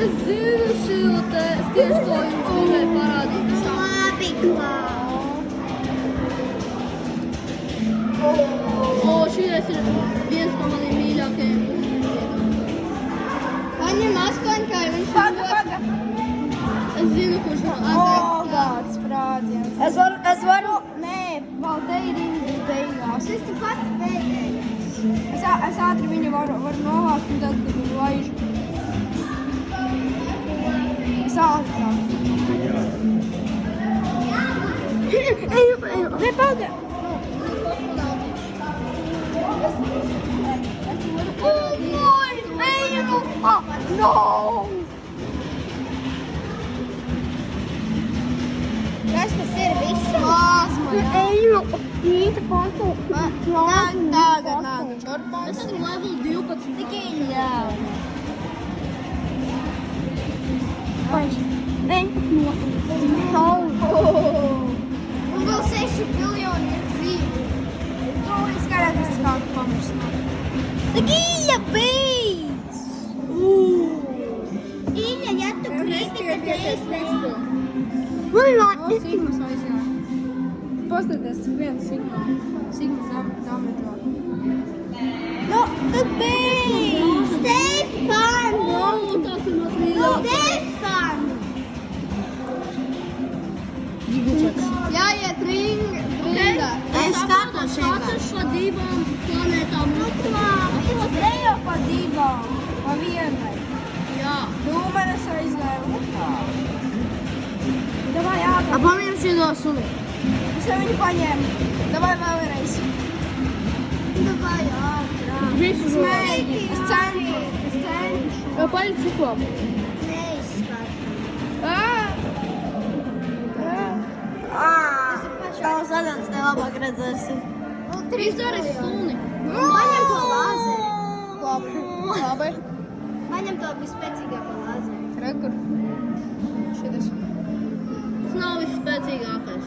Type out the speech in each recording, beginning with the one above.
Es zinu šo te tieši to jums gribēju parādīt. Labi, Klāra. Šies ir viens no maniem mīļākajiem. Paņem astoņkāri, viņš ir Paga. Es zinu, kurš no Kāds sprādziens. Es varu... Nē, vēl te ir rindas beigās. Es tu pats pēdējais. Es ātri viņu varu novākt un tad, kad viņu laižu. Es ātri. Nē, paga. No! Kas tas ir viss? Plāsma, jā. Eju, īta kontu. Tagad nāk Es čorpās. esmu level 12. Tikai jā. Un vēl 6 biljoni ir dzīvi. Tu izskatās, kā pamirst. Tikai beidz! Īņa, ja tu krīti, tad es nesu. Sigmas aizjā. Paskaties, cik viens Sigmas damežā. Nu, tu beidz! Stefan! Tas ir mans mīļākais. Stefan! Jāiet rinda. Es skatos Katrs pa divām planētām. Ne jau pa divām, pa vienai. Jā. Dūmenes aizgāja. Davai ātrāk. Paņem šito suni. Es jau viņu paņēmu. Davai vēlreiz. Davai ātrāk. Visu Smēķi. Es centos. Paņem šito. Neizskatās. Tavs zaļāks te labāk redzēsi. Izdari suni. Paņem to lāzeri. Labi. Paņem to vispēcīgāko lāzeri. Rekur. Šitas. Tas nav visspēcīgākais.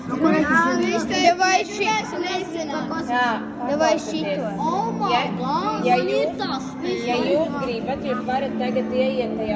Davai šito. Davai šito. Oh my god, man ir tas. Ja jūs gribat, jūs varat tagad ieiet tajā